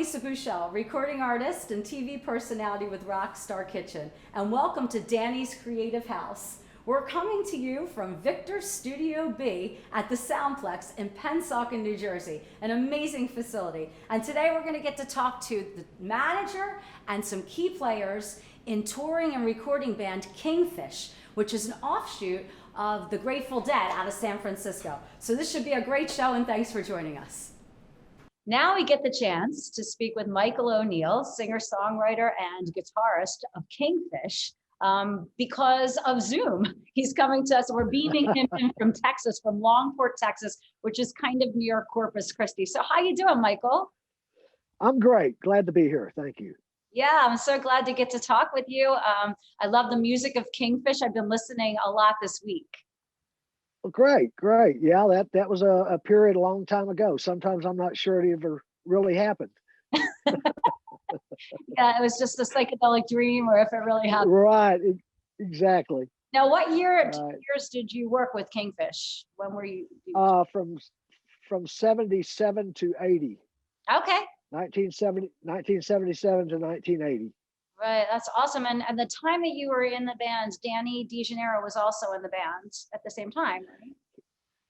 Lisa Bouchelle, recording artist and TV personality with Rockstar Kitchen, and welcome to Danny's Creative House. We're coming to you from Victor Studio B at the Soundplex in Pennsauken, New Jersey, an amazing facility. And today we're going to get to talk to the manager and some key players in touring and recording band Kingfish, which is an offshoot of the Grateful Dead out of San Francisco. So this should be a great show, and thanks for joining us. Now we get the chance to speak with Michael O'Neill, singer-songwriter and guitarist of Kingfish, because of Zoom. He's coming to us. We're beaming him in from Texas, from Longport, Texas, which is kind of near Corpus Christi. So how you doing, Michael? I'm great. Glad to be here. Thank you. Yeah, I'm so glad to get to talk with you. I love the music of Kingfish. I've been listening a lot this week. Well, great. Yeah, that was a period a long time ago. Sometimes I'm not sure it ever really happened. Yeah, it was just a psychedelic dream, or if it really happened. Right, exactly. Now, what years did you work with Kingfish? When were you? From 77 to 80. Okay. 1977 to 1980. Right, that's awesome. And the time that you were in the band, Danny DeGennaro was also in the band at the same time, right?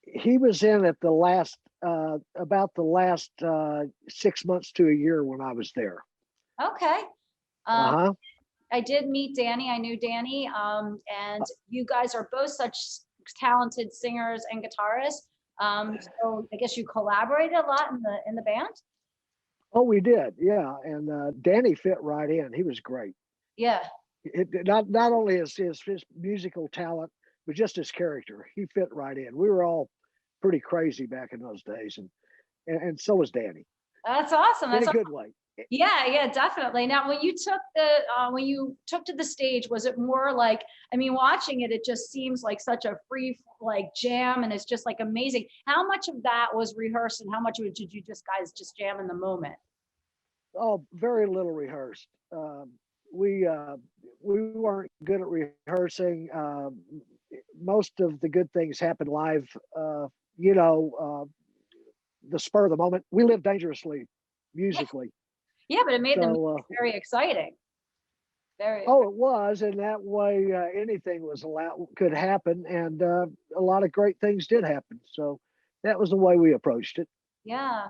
He was in at the last, about the last 6 months to a year when I was there. Okay. I did meet Danny. I knew Danny. And you guys are both such talented singers and guitarists. So I guess you collaborated a lot in the band? Oh, we did, yeah. And Danny fit right in. He was great. Yeah. Not only his musical talent, but just his character. He fit right in. We were all pretty crazy back in those days, and so was Danny. That's awesome. That's in a good way. Yeah, definitely. Now, when you took to the stage, was it more like, I mean, watching it, it just seems like such a free jam, and it's just like amazing. How much of that was rehearsed, and how much did you guys just jam in the moment? Oh, very little rehearsed. We weren't good at rehearsing. Most of the good things happen live. The spur of the moment. We live dangerously musically. Yeah, but it made them very exciting. It was, and that way anything could happen, and a lot of great things did happen. So that was the way we approached it. Yeah.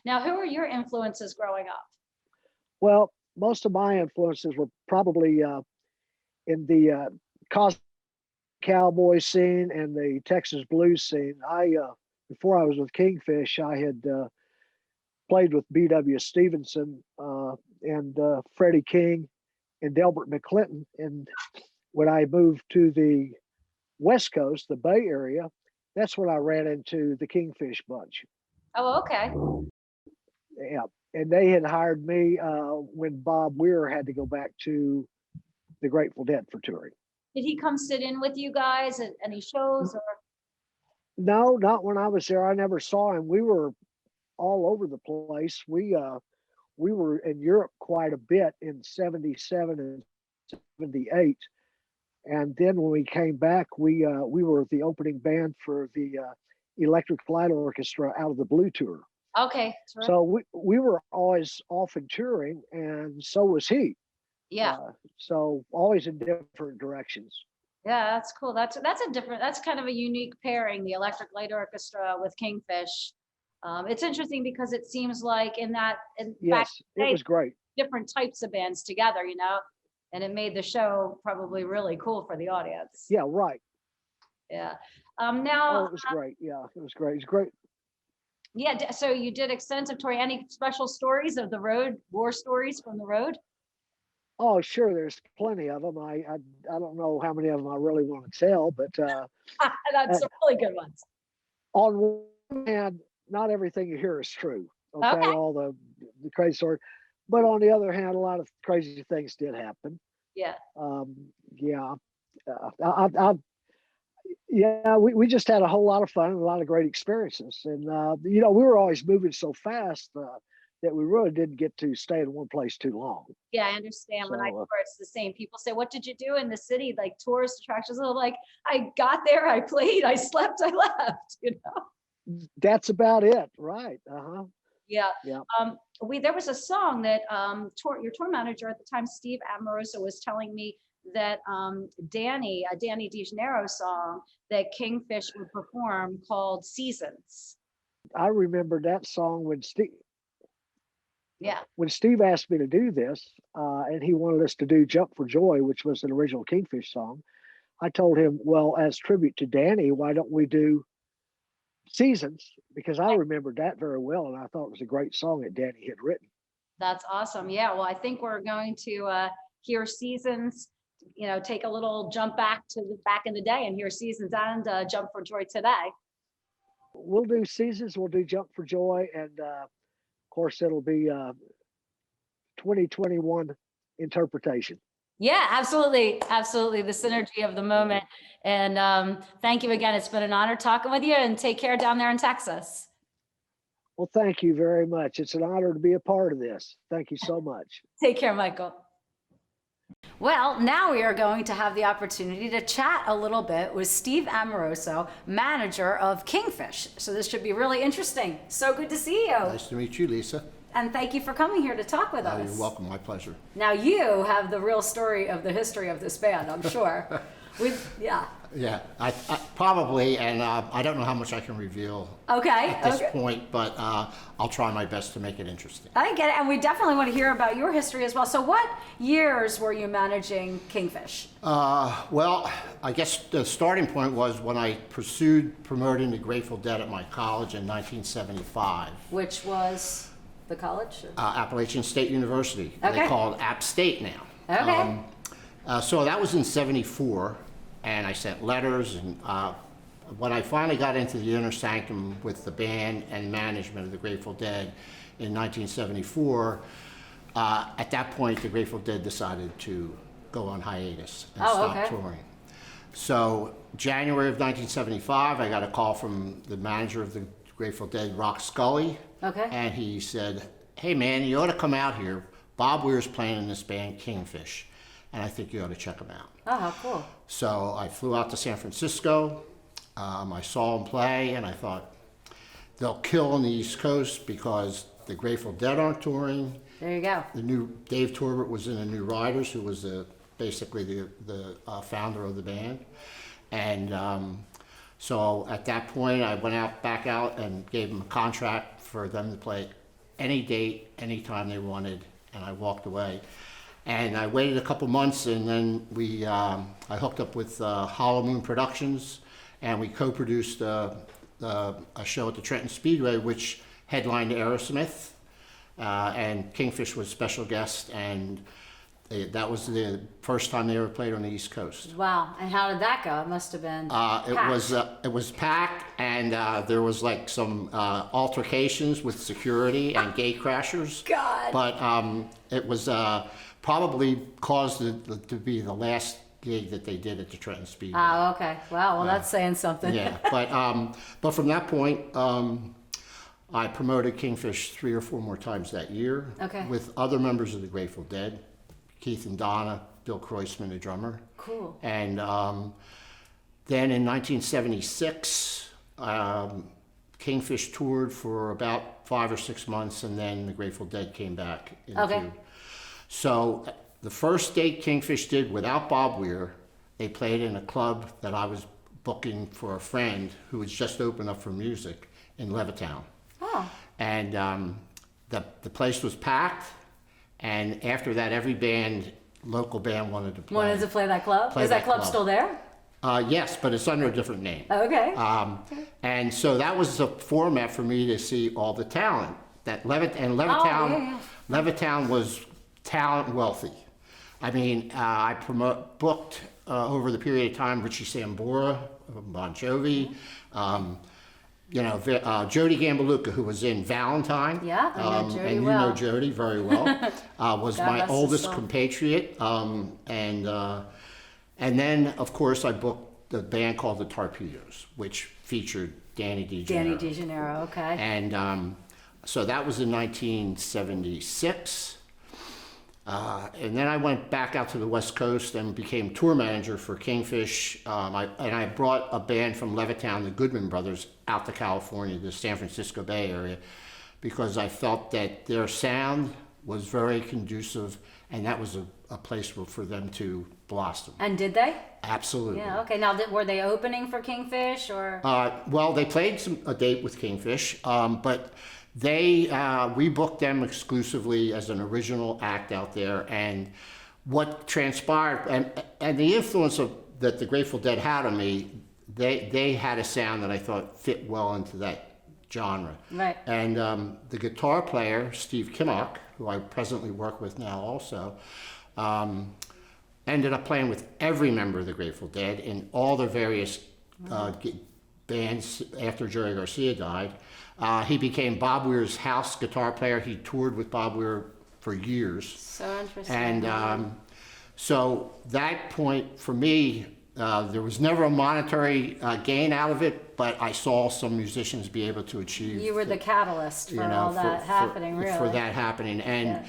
Now, who were your influences growing up? Well, most of my influences were probably in the Cosmic Cowboy scene and the Texas blues scene. Before I was with Kingfish, I had played with B.W. Stevenson and Freddie King and Delbert McClinton. And when I moved to the West Coast, the Bay Area, that's when I ran into the Kingfish bunch. Oh, okay. Yeah, and they had hired me when Bob Weir had to go back to the Grateful Dead for touring. Did he come sit in with you guys at any shows? Or? No, not when I was there. I never saw him. We were all over the place. We were in Europe quite a bit in 77 and 78. And then when we came back, we were the opening band for the Electric Light Orchestra out of the Blue Tour. Okay. Terrific. So we were always often touring, and so was he. Yeah. So always in different directions. Yeah, that's cool. That's kind of a unique pairing, the Electric Light Orchestra with Kingfish. It's interesting because it seems like it was great. Different types of bands together, and it made the show probably really cool for the audience. Yeah, right. Yeah. It was great. Yeah, it was great. It's great. Yeah. So you did extensive touring. Any special stories of the road, war stories from the road? Oh, sure. There's plenty of them. I don't know how many of them I really want to tell, but that's some really good ones. On one hand, not everything you hear is true. Okay. All the crazy stories, but on the other hand, a lot of crazy things did happen. Yeah. We just had a whole lot of fun and a lot of great experiences, and we were always moving so fast that we really didn't get to stay in one place too long. Yeah, I understand. So, when I tour, it's the same. People say, "What did you do in the city?" Like tourist attractions. I'm like, I got there, I played, I slept, I left. That's about it, right? Yeah. Yeah. There was a song that your tour manager at the time, Steve Amoroso, was telling me that a Danny DeGennaro song that Kingfish would perform called Seasons. I remember that song Yeah. when Steve asked me to do this, and he wanted us to do "Jump for Joy," which was an original Kingfish song. I told him, well, as tribute to Danny, why don't we do Seasons? Because I remembered that very well, and I thought it was a great song that Danny had written. That's awesome. Yeah. Well, I think we're going to hear Seasons, take a little jump back back in the day and hear Seasons and Jump for Joy today. We'll do Seasons, we'll do Jump for Joy, and of course, it'll be 2021 interpretation. Yeah, absolutely. Absolutely. The synergy of the moment. And thank you again. It's been an honor talking with you, and take care down there in Texas. Well, thank you very much. It's an honor to be a part of this. Thank you so much. Take care, Michael. Well, now we are going to have the opportunity to chat a little bit with Steve Amoroso, manager of Kingfish. So this should be really interesting. So good to see you. Nice to meet you, Lisa. And thank you for coming here to talk with us. You're welcome. My pleasure. Now you have the real story of the history of this band, I'm sure. Yeah, I probably, and I don't know how much I can reveal at this point, but I'll try my best to make it interesting. I get it, and we definitely want to hear about your history as well. So what years were you managing Kingfish? Well, I guess the starting point was when I pursued promoting the Grateful Dead at my college in 1975. Which was the college? Appalachian State University. Okay. They call it App State now. Okay. So that was in 74. And I sent letters, and when I finally got into the inner sanctum with the band and management of the Grateful Dead in 1974, at that point the Grateful Dead decided to go on hiatus and stop touring. So January of 1975, I got a call from the manager of the Grateful Dead, Rock Scully, and he said, "Hey man, you ought to come out here. Bob Weir's playing in this band, Kingfish, and I think you ought to check him out." Oh, how cool. So I flew out to San Francisco. I saw them play, and I thought, they'll kill on the East Coast because the Grateful Dead aren't touring. There you go. The new Dave Torbert was in the New Riders, who was basically the founder of the band. And so at that point, I went back out and gave them a contract for them to play any date, anytime they wanted, and I walked away. And I waited a couple months, and then I hooked up with Hollow Moon Productions, and we co-produced a show at the Trenton Speedway, which headlined Aerosmith, and Kingfish was special guest, and that was the first time they ever played on the East Coast. Wow! And how did that go? It must have been. It was packed, and there was like some altercations with security and gate crashers. God. But it was probably caused it to be the last gig that they did at the Trenton Speedway. Oh, okay. Wow. Well, that's saying something. Yeah, but from that point, I promoted Kingfish 3 or 4 more times that year with other members of the Grateful Dead, Keith and Donna, Bill Kreuzman, the drummer. Cool. And then in 1976, Kingfish toured for about 5 or 6 months, and then the Grateful Dead came back. So the first date Kingfish did without Bob Weir, they played in a club that I was booking for a friend who was just opened up for music in Levittown. Oh. And the place was packed, and after that, every local band wanted to play. Wanted to play that club? Is that club still there? Yes, but it's under a different name. Okay. And so that was a format for me to see all the talent. Levittown was talent wealthy. I mean, I booked over the period of time Richie Sambora, Bon Jovi, Jody Gambaluka, who was in Valentine. Yeah, I know Jody and you know Jody very well. Was my oldest compatriot. And then, of course, I booked the band called the Torpedoes, which featured Danny DeGennaro. Danny DeGennaro, okay. And so that was in 1976. And then I went back out to the West Coast and became tour manager for Kingfish. I brought a band from Levittown, the Goodman Brothers, out to California, the San Francisco Bay Area, because I felt that their sound was very conducive, and that was a place for them to blossom. And did they? Absolutely. Yeah. Okay. Now, were they opening for Kingfish or? Well, they played a date with Kingfish, but we booked them exclusively as an original act out there. And what transpired, and the influence that the Grateful Dead had on me, they had a sound that I thought fit well into that genre. Right. And the guitar player, Steve Kimmock, who I presently work with now also, ended up playing with every member of the Grateful Dead in all their various bands after Jerry Garcia died. He became Bob Weir's house guitar player. He toured with Bob Weir for years. So interesting. And so that point for me, there was never a monetary gain out of it, but I saw some musicians be able to achieve. You were the catalyst for all that happening, really. For that happening. And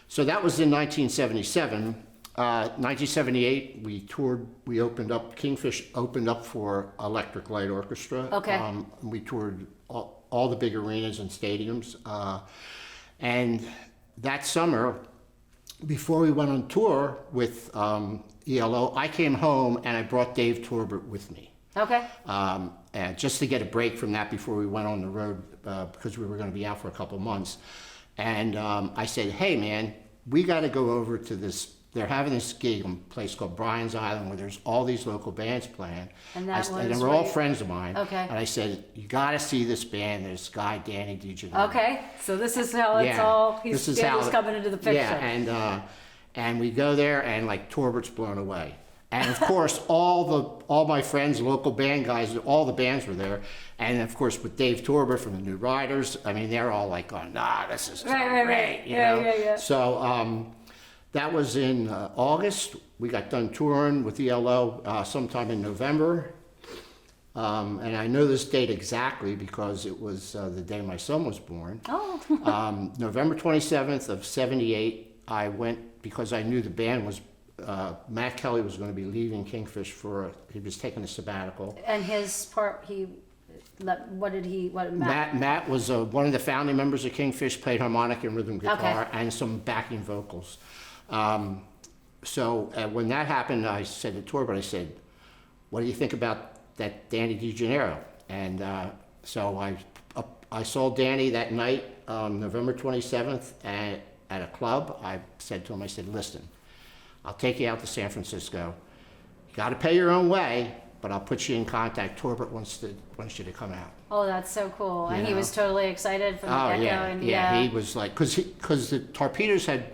so that was in 1977. 1978, we toured, Kingfish opened up for Electric Light Orchestra. Okay. We toured all the big arenas and stadiums. And that summer, before we went on tour with ELO, I came home and I brought Dave Torbert with me. Okay. And just to get a break from that before we went on the road, because we were going to be out for a couple months. And I said, hey man, we got to go over to this. They're having this gig in a place called Bryan's Island where there's all these local bands playing. And and they were all friends of mine. Okay. And I said, you got to see this band. There's this guy, Danny DeGennaro. Okay. So this is how it's all, he's coming into the picture. Yeah, and we go there and like Torbert's blown away. And of course, all my friends, local band guys, all the bands were there. And of course, with Dave Torbert from the New Riders, I mean, they're all like going, nah, this is great, you know? Yeah. So that was in August. We got done touring with ELO sometime in November. And I know this date exactly because it was the day my son was born. Oh. November 27th of 78, I went because I knew the band was, Matt Kelly was going to be leaving Kingfish he was taking a sabbatical. And his part, Matt was one of the founding members of Kingfish, played harmonic and rhythm guitar and some backing vocals. So when that happened, I said to Torbert, I said, what do you think about that Danny DeGennaro? And so I saw Danny that night, November 27th at a club. I said to him, I said, listen, I'll take you out to San Francisco. You got to pay your own way, but I'll put you in contact. Torbert wants you to come out. Oh, that's so cool. And he was totally excited from the get-go. Yeah, he was like, because the Torpedoes had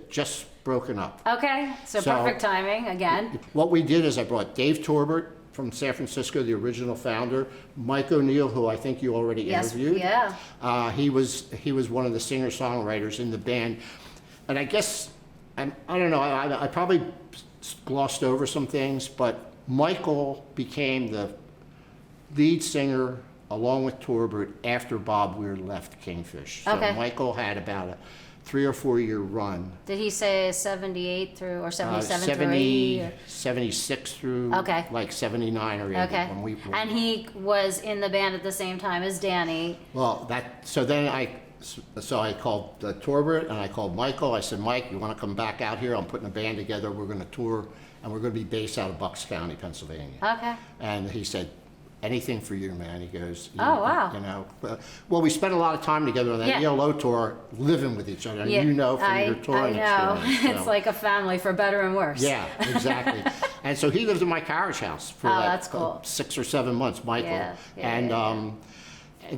just broken up. Okay, so perfect timing again. What we did is I brought Dave Torbert from San Francisco, the original founder, Mike O'Neill, who I think you already interviewed. Yeah. He was one of the singer-songwriters in the band. And I guess, I don't know, I probably glossed over some things, but Michael became the lead singer along with Torbert after Bob Weir left Kingfish. So Michael had about a 3 or 4 year run. Did he say 78 through, or 77 through 80? 76 through like 79 or 80. Okay. And he was in the band at the same time as Danny. Well, so I called Torbert and I called Michael. I said, Mike, you want to come back out here? I'm putting a band together. We're going to tour and we're going to be based out of Bucks County, Pennsylvania. Okay. And he said, anything for you, man. He goes, oh, wow. You know, well, we spent a lot of time together on that ELO tour, living with each other. And you know from your touring experience. I know. It's like a family for better and worse. Yeah, exactly. And so he lived in my carriage house for that's cool. 6 or 7 months, Michael. And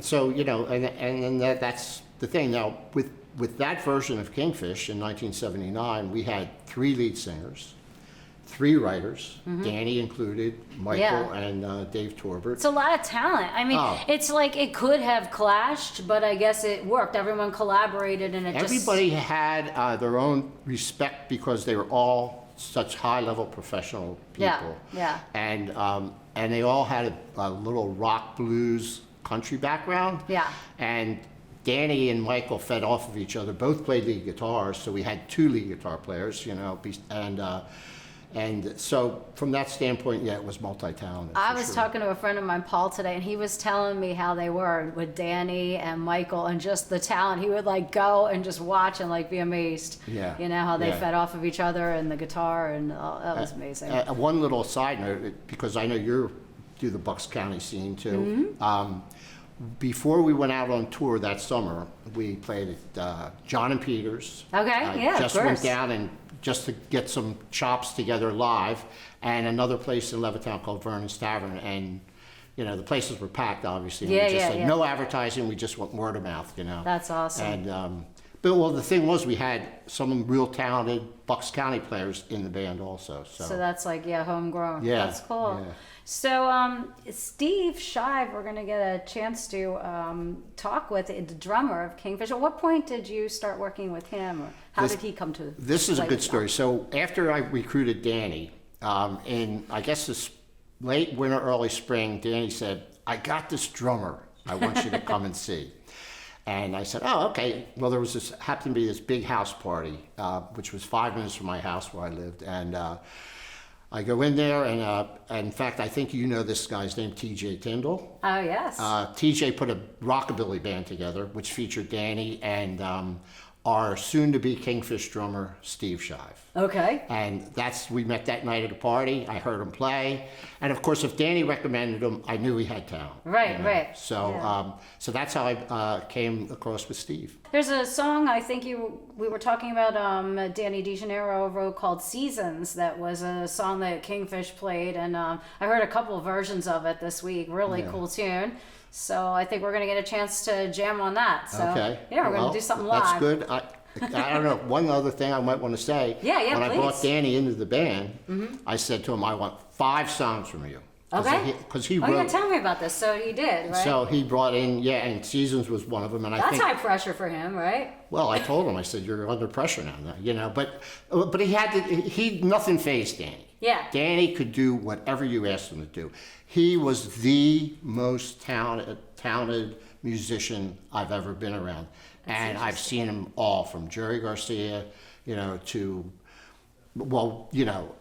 so, you know, and that's the thing. Now, with that version of Kingfish in 1979, we had 3 lead singers, 3 writers, Danny included, Michael and Dave Torbert. It's a lot of talent. I mean, it's like it could have clashed, but I guess it worked. Everyone collaborated and everybody had their own respect because they were all such high-level professional people. Yeah. And they all had a little rock, blues, country background. Yeah. And Danny and Michael fed off of each other. Both played lead guitars, so we had 2 lead guitar players, you know, And so from that standpoint, yeah, it was multi-talented. I for was sure. talking to a friend of mine, Paul, today, and he was telling me how they were with Danny and Michael and just the talent. He would like go and just watch and like be amazed. Yeah. You know, how they Yeah. fed off of each other and the guitar, and that was amazing. One little side note, because I know you do the Bucks County scene too. Mm-hmm. Before we went out on tour that summer, we played at John and Peter's. Okay, yeah, of Just went course. down and just to get some chops together live, and another place in Levittown called Vernon's Tavern, and you know the places were packed, obviously. And Yeah, we just yeah, said yeah. no advertising. We just went word of mouth, you know. That's awesome. And but well, the thing was, we had some real talented Bucks County players in the band also. So that's like, yeah, homegrown. Yeah, That's cool. yeah. So Steve Shive, we're going to get a chance to talk with the drummer of Kingfish. At what point did you start working with him, or how did he come to This is a play good with you? story. So after I recruited Danny, in I guess this late winter, early spring, Danny said, "I got this drummer I want you to come and see." And I said, "Oh, okay." Well, there was happened to be this big house party, which was 5 minutes from my house where I lived, and I go in there, and in fact, I think you know this guy's name, T.J. Tyndall. Oh, yes. TJ put a rockabilly band together, which featured Danny and our soon-to-be Kingfish drummer, Steve Shive. Okay. And we met that night at a party. I heard him play, and of course, if Danny recommended him, I knew he had talent. Right, right. So, Yeah. so that's how I came across with Steve. There's a song I think we were talking about, Danny DeGennaro wrote called Seasons. That was a song that Kingfish played, and I heard a couple of versions of it this week. Really cool tune. So I think we're going to get a chance to jam on that. So Okay. yeah, we're going Well, to do something live. That's good. I don't know. One other thing I might want to say. Yeah, When I please. brought Danny into the band, I said to him, "I want 5 songs from you." Okay. Because he Oh, yeah, wrote. tell me about this. So he did, right? So he brought in, and Seasons was one of them, and I That's think. high pressure for him, right? Well, I told him, I said, "You're under pressure now," you know. But nothing fazed Danny. Yeah. Danny could do whatever you asked him to do. He was the most talented musician I've ever been around, and I've seen him all from Jerry Garcia, you know, to, well, you know,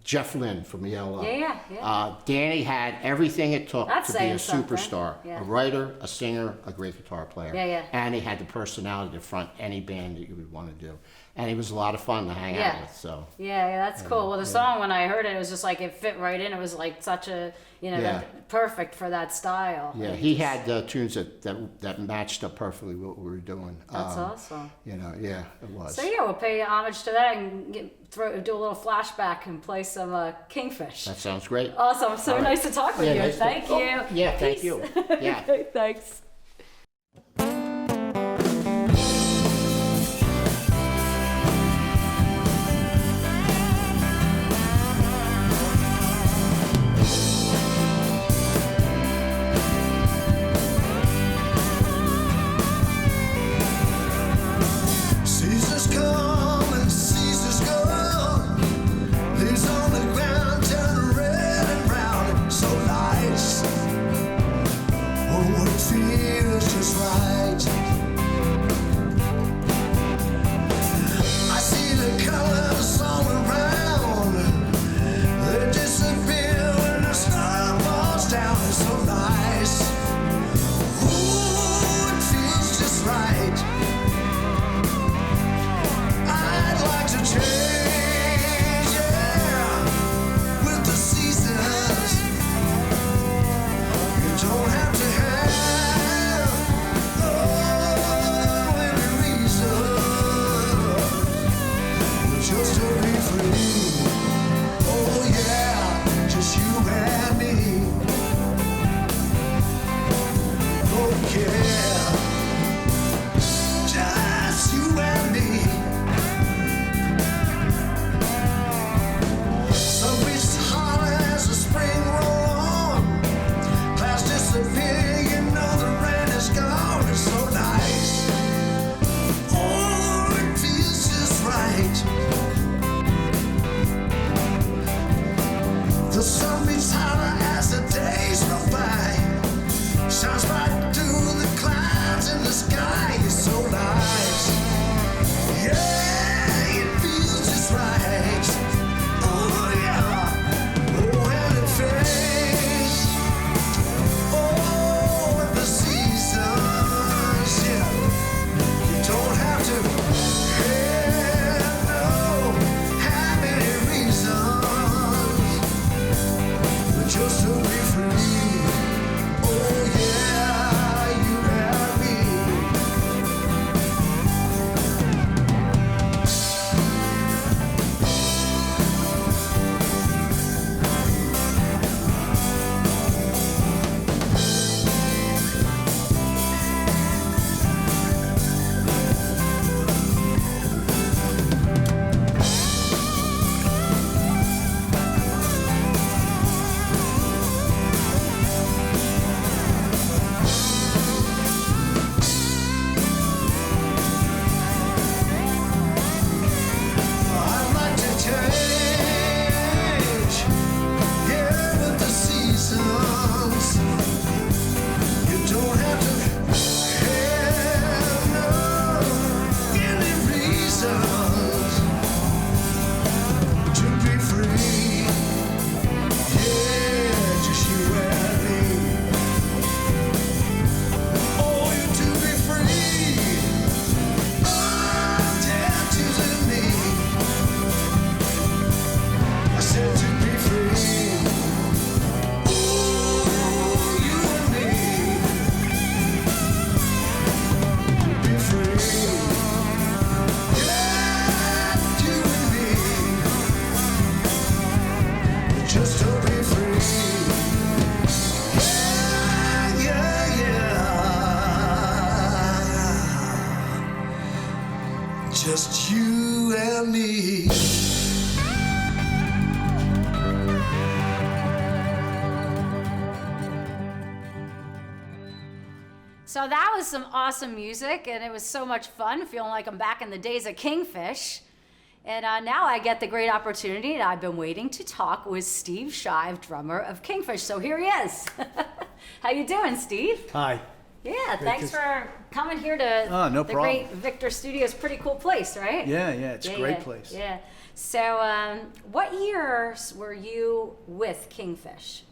Jeff Lynne from ELO. Yeah. Danny had everything it took That's to be saying a something. superstar, Yeah. a writer, a singer, a great guitar player. Yeah. And he had the personality to front any band that you would want to do. And he was a lot of fun to hang Yeah. out with. So Yeah, that's cool. Well, the song, when I heard it, it was just like it fit right in. It was like such a, you know, Yeah. perfect for that style. yeah, he had tunes that matched up perfectly with what we were doing. That's awesome. You know, yeah, it was. So yeah, we'll pay homage to that and do a little flashback and play some Kingfish. That sounds great. Awesome. So All right. nice to talk with Yeah, you. nice to- Thank you. Oh, yeah, thank Peace. you. Yeah. Thanks. Seasons come and seasons go. Leaves on the ground turn red and brown. So nice. Oh, it feels just right. I see the colors all around. They disappear when the sun falls down. It's so nice. Oh, it feels just right. I just you and me. So that was some awesome music, and it was so much fun, feeling like I'm back in the days of Kingfish. And now I get the great opportunity, and I've been waiting to talk with Steve Shive, drummer of Kingfish. So here he is. How you doing, Steve? Hi. Yeah, thanks for coming here to no the problem. great Victor Studios. Pretty cool place, right? Yeah, it's a great place. Yeah. So what years were you with Kingfish?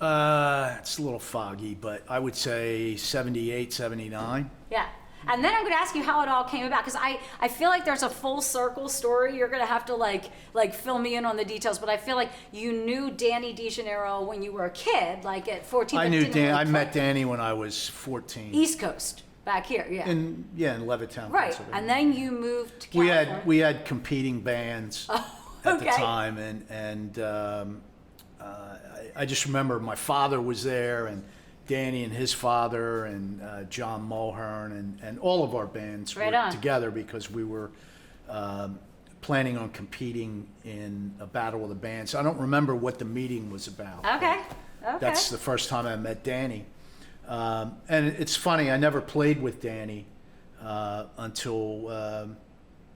It's a little foggy, but I would say 78, 79. Yeah. And then I'm going to ask you how it all came about, because I feel like there's a full circle story. You're going to have to like fill me in on the details, but I feel like you knew Danny DeGennaro when you were a kid, like at 14. I knew Dan. I met Danny when I was 14. East Coast, back here, yeah. In Levittown, Right, Pennsauken. and then you moved to California. We had competing bands at the okay. time, and I just remember my father was there, and Danny and his father, and John Mulhern, and all of our bands Right were on. together because we were planning on competing in a battle of the bands. I don't remember what the meeting was about. Okay. That's the first time I met Danny. And it's funny, I never played with Danny until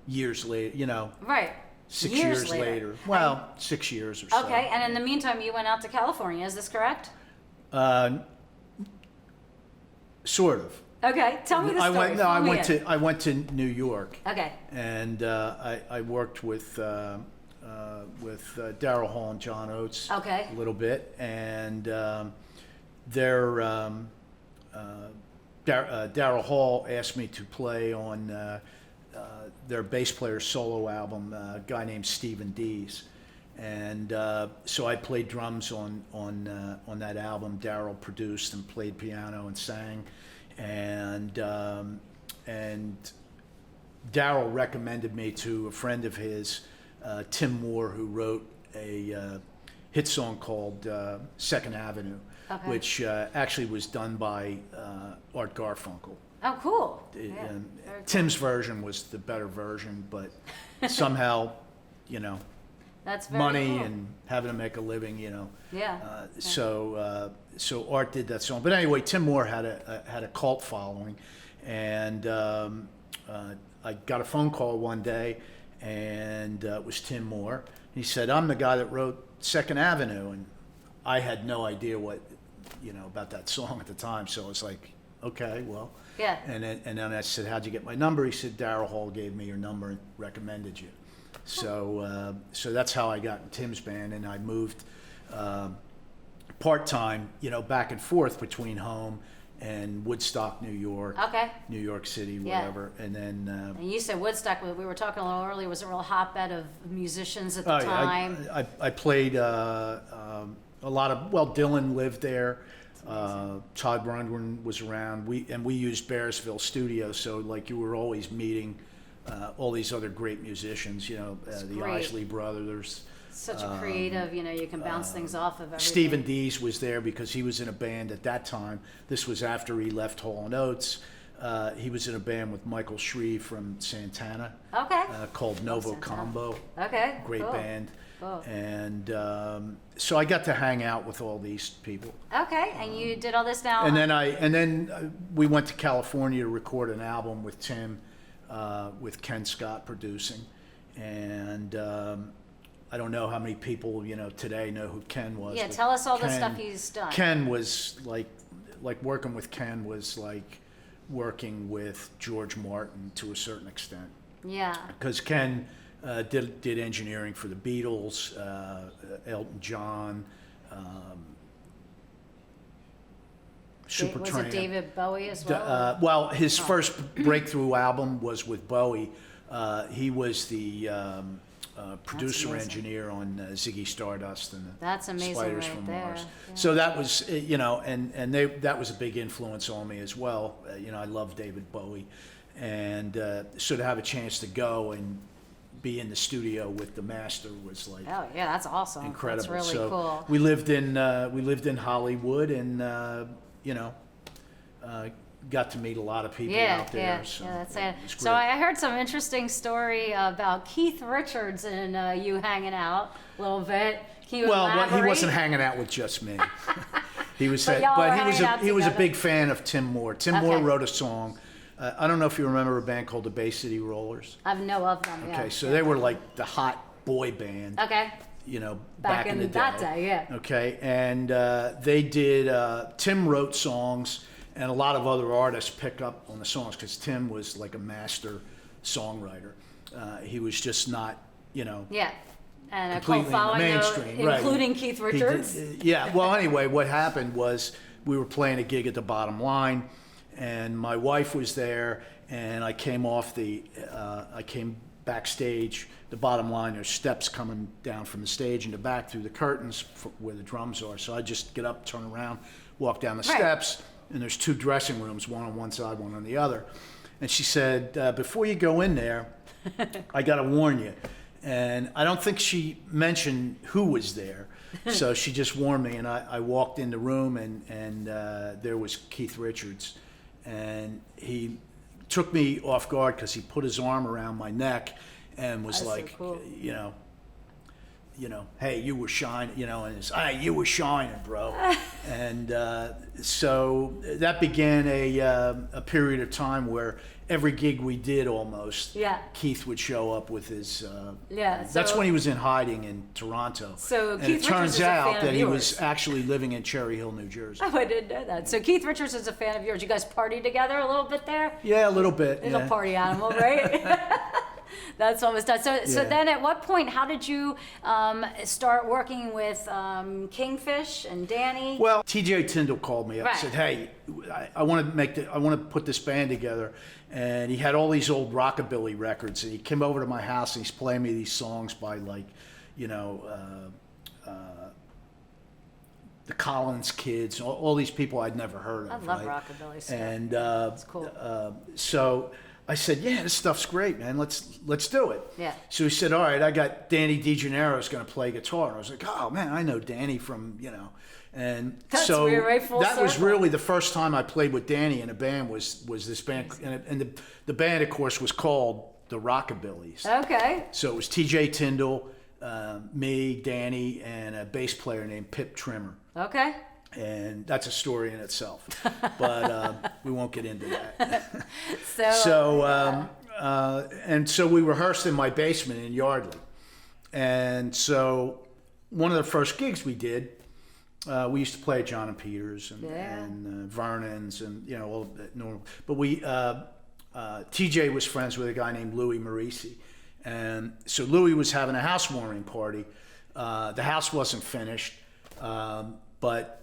years later, Right. 6 Years years later. later. Well, 6 years or so. Okay, and in the meantime, you went out to California. Is this correct? Sort of. Okay, tell me the story. I went to New York. Okay. And I worked with Daryl Hall and John Oates Okay. a little bit, and Daryl Hall asked me to play on their bass player's solo album, a guy named Stephen Dees. And so I played drums on that album. Daryl produced and played piano and sang, and Daryl recommended me to a friend of his, Tim Moore, who wrote a hit song called Second Avenue, Okay. which actually was done by Art Garfunkel. Oh, cool. And Yeah, very cool. Tim's version was the better version, but somehow, That's very money cool. and having to make a living, Yeah. So Art did that song. But anyway, Tim Moore had a cult following, and I got a phone call one day, and it was Tim Moore. He said, "I'm the guy that wrote Second Avenue," and I had no idea what about that song at the time. So I was like, "Okay, well." Yeah. And then I said, "How'd you get my number?" He said, "Daryl Hall gave me your number and recommended you." So that's how I got in Tim's band, and I moved part-time, back and forth between home and Woodstock, New York, Okay. New York City, Yeah. whatever. And then And you said Woodstock, we were talking a little earlier, was a real hotbed of musicians at the time. I played a lot of, Dylan lived there. Todd Rundgren was around. We used Bearsville Studio, so like you were always meeting all these other great musicians, the great. Isley Brothers. Such a creative, you can bounce things off of everything. Stephen Dees was there because he was in a band at that time. This was after he left Hall & Oates. He was in a band with Michael Shreve from Santana Okay. called Novo Santana. Combo. Okay. Great cool. band. Cool. And so I got to hang out with all these people. Okay, and you did all this now. And then we went to California to record an album with Tim, with Ken Scott producing, and I don't know how many people today know who Ken was. Yeah, but tell us all the Ken- stuff he's done. Ken was like working with Ken was like working with George Martin to a certain extent, Yeah. because Ken did engineering for the Beatles, Elton John. Supertramp. Was it David Bowie as well? Well, his first breakthrough album was with Bowie. He was the producer amazing. engineer on Ziggy Stardust and the That's amazing Spiders right from there. Mars. Yeah. So that was, that was a big influence on me as well. I love David Bowie, and so to have a chance to go and be in the studio with the master was like Oh yeah, that's awesome. incredible. That's really so cool. we lived in Hollywood, and got to meet a lot of people Yeah, out there. yeah, So, yeah, that's it it. was So great. I heard some interesting story about Keith Richards and you hanging out a little bit. Can you Well, he elaborate? wasn't hanging out with just me. He was, But y'all were but he was hanging out he was a together. big fan of Tim Moore. Tim Moore Okay. wrote a song. I don't know if you remember a band called the Bay City Rollers. I know of them. Yeah. Okay, so they were like the hot boy band. Okay. You know, Back back in in the day. that day, yeah. Okay, and they did. Tim wrote songs, and a lot of other artists pick up on the songs because Tim was like a master songwriter. He was just not, you know, Yeah. And a completely cult following, in the mainstream, right. including Keith He Richards. yeah. Well, anyway, what happened was we were playing a gig at the Bottom Line, and my wife was there, and I came off I came backstage. The Bottom Line, there's steps coming down from the stage in the back through the curtains where the drums are. So I just get up, turn around, walk down the Right. steps, and there's two dressing rooms, one on one side, one on the other. And she said, before you go in there, I got to warn you. And I don't think she mentioned who was there. So she just warned me, and I walked in the room, and there was Keith Richards. And he took me off guard because he put his arm around my neck and was That's so like, cool. you know, hey, you were shining, you know, and it's, hey, you were shining, bro. And so that began a period of time where every gig we did almost, Yeah. Keith would show up with his. Yeah, That's so- when he was in hiding in Toronto. So and Keith it Richards turns is a fan out of that he yours. was actually living in Cherry Hill, New Jersey. Oh, I didn't know that. So Keith Richards is a fan of yours. You guys party together a little bit there? Yeah, a little bit. Little Yeah. party animal, right? That's almost done. So Yeah. then at what point, how did you start working with Kingfish and Danny? Well, TJ Tyndall called me up and Right. said, "Hey, I want to put this band together." And he had all these old rockabilly records, and he came over to my house and he's playing me these songs by, like, you know, the Collins Kids, all these people I'd never heard I of. love right? rockabilly stuff. And It's cool. so I said, "Yeah, this stuff's great, man. Let's do it." Yeah. So he said, "All right, I got Danny DeGennaro is going to play guitar." I was like, "Oh man, I know Danny from, you know." And That's so weird, right? Full that was circle. really the first time I played with Danny in a band was this band, and the band, of course, was called the Rockabillys. Okay. So it was TJ Tyndall, me, Danny, and a bass player named Pip Trimmer. Okay. And that's a story in itself, but we won't get into that. So, And so we rehearsed in my basement in Yardley. And so one of the first gigs we did, we used to play at John and Peters and, Yeah. and Vernon's and, you know, all that normal. But TJ was friends with a guy named Louis Marisi. And so Louis was having a housewarming party. The house wasn't finished, but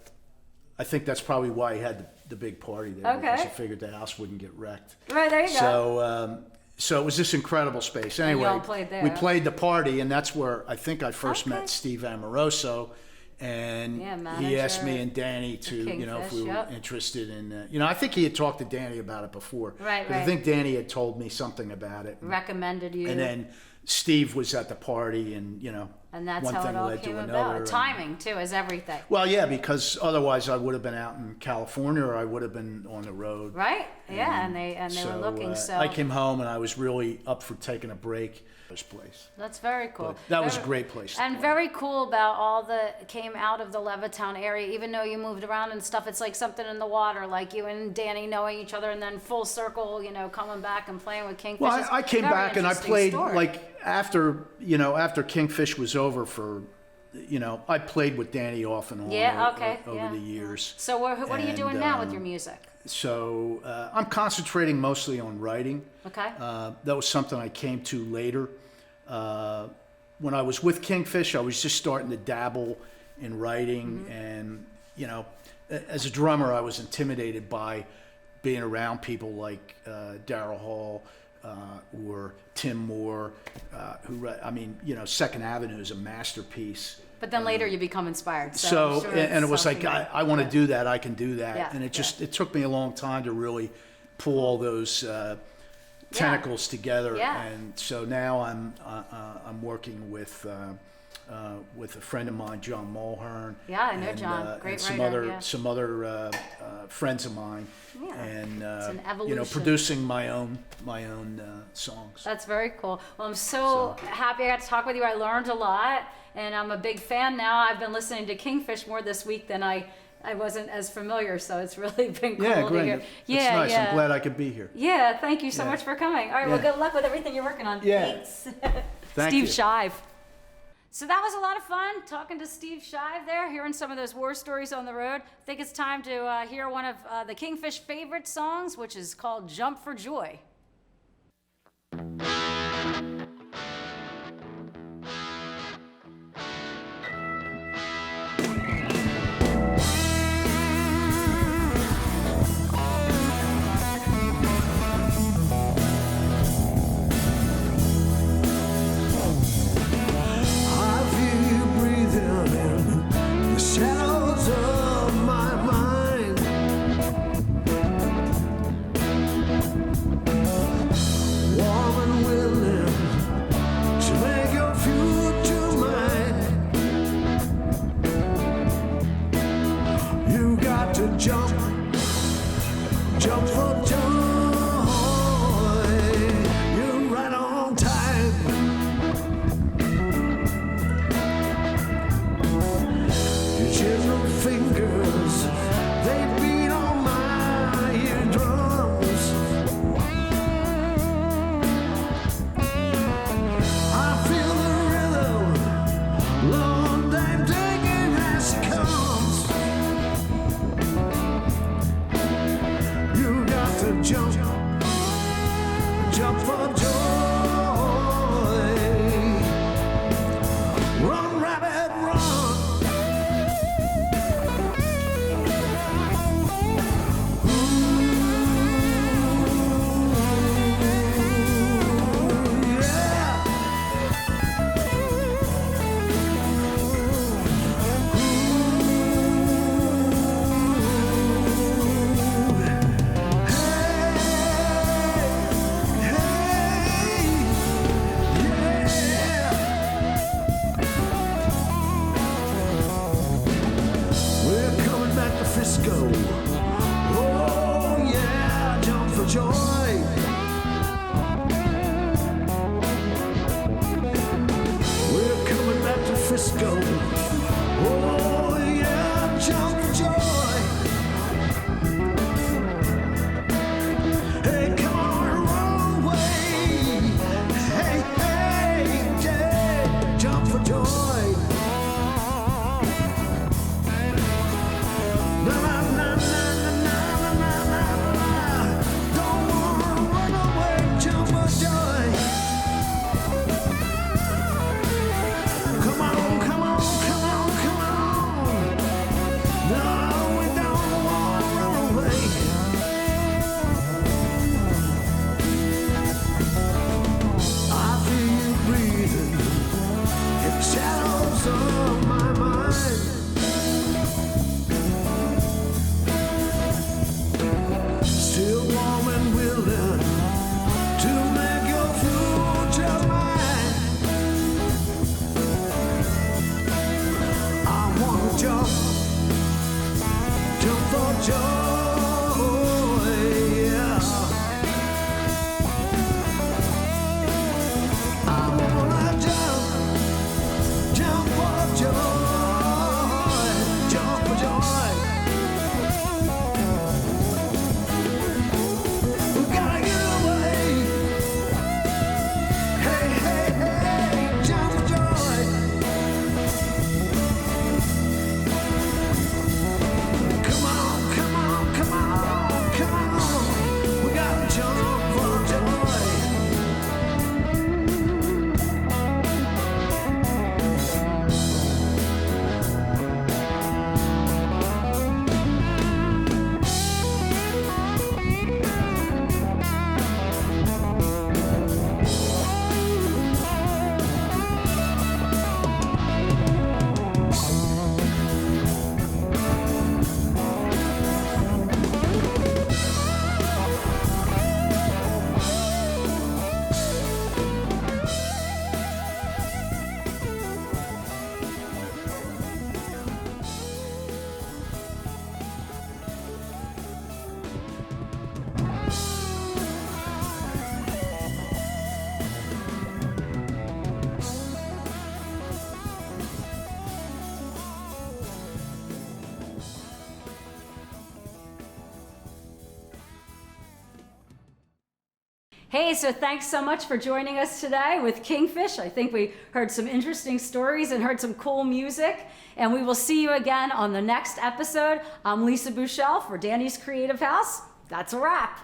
I think that's probably why he had the big party there. Okay. Because he figured the house wouldn't get wrecked. right, there you go. So it was this incredible space. Anyway, y'all played there. we played the party, and that's where I think I first Okay. met Steve Amoroso. And Yeah, he asked me manager and Danny to, you know, if Kingfish, we were yep. interested in, you know, I think he had talked to Danny about it before. Right, 'Cause I right. think Danny had told me something about it. Recommended you. And then Steve was at the party, and, you know, And that's one how thing it all led came to about. another. and- Timing, too, is everything. Well, yeah, because otherwise I would have been out in California, or I would have been on the road. Right? Yeah, and they were looking, so. I came home and I was really up for taking a break. This place. That's very cool. But that was a Very- great place to And play. very cool about all that came out of the Levittown area, even though you moved around and stuff, it's like something in the water, like you and Danny knowing each other and then full circle, you know, coming back and playing with Kingfish. Well, It's I came very back and I interesting played story. like after Kingfish was over for, you know, I played with Danny off and on Yeah, okay, over yeah. the years. So what are you and, doing now with your music? So I'm concentrating mostly on writing. Okay. That was something I came to later. When I was with Kingfish, I was just starting to dabble in writing, and, you know, as a drummer, I was intimidated by being around people like Daryl Hall or Tim Moore, I mean, you know, Second Avenue is a masterpiece. But then later you become inspired. So, So, I'm sure and it's it was like, something I want to do that, I can do that. Yeah, And it took me a long time to really pull all those tentacles together. Yeah. And so now I'm working with a friend of mine, John Mulhern. Yeah, I know and, John. Great and some writer, other yeah. some other friends of mine. Yeah. And It's an you know, evolution. producing my own songs. That's very cool. Well, I'm so happy I got to talk with you. I learned a lot, and I'm a big fan now. I've been listening to Kingfish more this week than I wasn't as familiar, so it's really been cool Yeah, to great. hear. It's Yeah, nice. yeah. I'm glad I could be here. Yeah, thank you so Yeah. much for coming. All right, well, Yeah. good luck with everything you're working on. Yeah. Thanks. Thank Steve you. Shive. So that was a lot of fun talking to Steve Shive there, hearing some of those war stories on the road. I think it's time to hear one of the Kingfish favorite songs, which is called Jump for Joy. I feel you breathing in the shadows of my mind. Warm and willing to make your future mine. You got to jump for joy. You're right on time. Your chisel fingers, they beat on my eardrums. I feel the rhythm, Lord, I'm taking as it comes. You got to jump for joy. Run, rabbit, run. We're coming back to Frisco. Oh yeah, jump for joy. We're coming back to Frisco. Oh yeah, jump for joy. Hey, come on, wrong way. Hey, hey, yeah, jump for joy. Na na na na na na na na na. Don't wanna run away, jump for joy. Come on, come on, come Hey, so thanks so much for joining us today with Kingfish. I think we heard some interesting stories and heard some cool music. And we will see you again on the next episode. I'm Lisa Bouchelle for Danny's Creative House. That's a wrap.